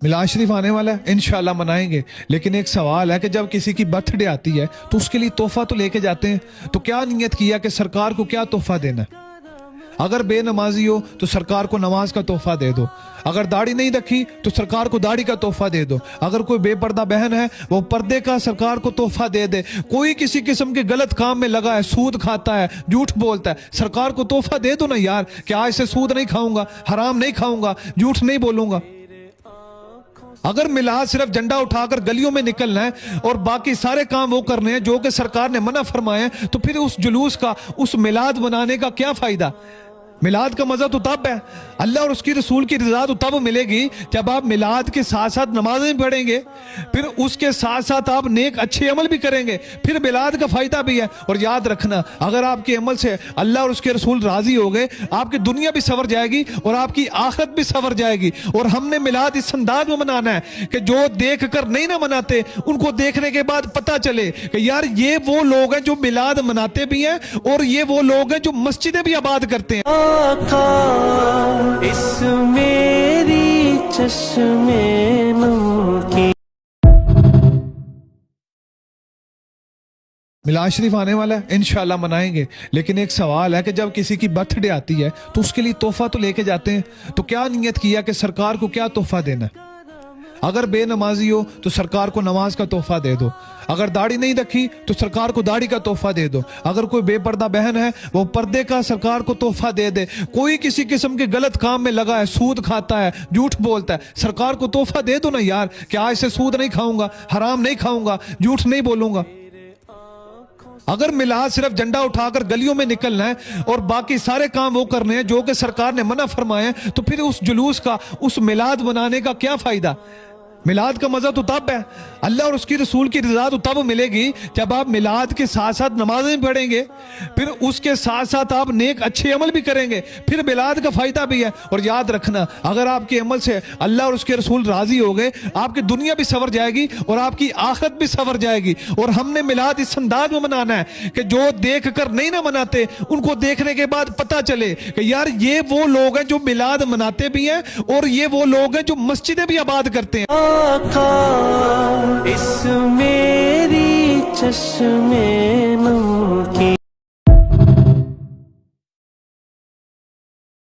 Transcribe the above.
मिलाद शरीफ आने वाला है, इंशाल्लाह मनाएंगे। लेकिन एक सवाल है कि जब किसी की बर्थडे आती है तो उसके लिए तोहफा तो लेके जाते हैं, तो क्या नियत किया कि सरकार को क्या तोहफा देना है। अगर बेनमाजी हो तो सरकार को नमाज का तोहफा दे दो, अगर दाढ़ी नहीं रखी तो सरकार को दाढ़ी का तोहफा दे दो, अगर कोई बेपर्दा बहन है वो पर्दे का सरकार को तोहफा दे दे, कोई किसी किस्म के गलत काम में लगा है, सूद खाता है, झूठ बोलता है, सरकार को तोहफा दे दो ना यार कि आज से सूद नहीं खाऊंगा, हराम नहीं खाऊंगा, झूठ नहीं बोलूंगा। अगर मिलाद सिर्फ झंडा उठाकर गलियों में निकलना है और बाकी सारे काम वो करने हैं जो कि सरकार ने मना फरमाया, तो फिर उस जुलूस का, उस मिलाद मनाने का क्या फायदा। मिलाद का मजा तो तब है, अल्लाह और उसकी रसूल की रज़ा तो तब मिलेगी जब आप मिलाद के साथ साथ नमाजें पढ़ेंगे, फिर उसके साथ साथ आप नेक अच्छे अमल भी करेंगे, फिर मिलाद का फायदा भी है। और याद रखना, अगर आपके अमल से अल्लाह और उसके रसूल राजी हो गए, आपकी दुनिया भी सवर जाएगी और आपकी आखिरत भी सवर जाएगी। और हमने मिलाद इस अंदाज में मनाना है कि जो देख कर नहीं ना मनाते, उनको देखने के बाद पता चले कि यार ये वो लोग हैं जो मिलाद मनाते भी हैं और ये वो लोग हैं जो मस्जिदें भी आबाद करते हैं। इस मेरी चश्मे नम की मिलाद शरीफ आने वाला है, इंशाल्लाह मनाएंगे। लेकिन एक सवाल है कि जब किसी की बर्थडे आती है तो उसके लिए तोहफा तो लेके जाते हैं, तो क्या नियत किया कि सरकार को क्या तोहफा देना है। अगर बेनमाजी हो तो सरकार को नमाज का तोहफा दे दो, अगर दाढ़ी नहीं रखी तो सरकार को दाढ़ी का तोहफा दे दो, अगर कोई बेपर्दा बहन है वो पर्दे का सरकार को तोहफा दे दे, कोई किसी किस्म के गलत काम में लगा है, सूद खाता है, झूठ बोलता है, सरकार को तोहफा दे दो ना यार कि आज से सूद नहीं खाऊंगा, हराम नहीं खाऊंगा, झूठ नहीं बोलूंगा। अगर मिलाद सिर्फ झंडा उठाकर गलियों में निकलना है और बाकी सारे काम वो करने हैं जो कि सरकार ने मना फरमाया, तो फिर उस जुलूस का, उस मिलाद मनाने का क्या फायदा। मिलाद का मजा तो तब है, अल्लाह और उसकी रसूल की रज़ा तो तब मिलेगी जब आप मिलाद के साथ साथ नमाजें पढ़ेंगे, फिर उसके साथ साथ आप नेक अच्छे अमल भी करेंगे, फिर मिलाद का फायदा भी है। और याद रखना, अगर आपके अमल से अल्लाह और उसके रसूल राजी हो गए, आपकी दुनिया भी सवर जाएगी और आपकी आखिरत भी सवर जाएगी। और हमने मिलाद इस अंदाज में मनाना है कि जो देख कर नहीं ना मनाते, उनको देखने के बाद पता चले कि यार ये वो लोग हैं जो मिलाद मनाते भी हैं और ये वो लोग हैं जो मस्जिदें भी आबाद करते हैं। इस मेरी चश्मे नम की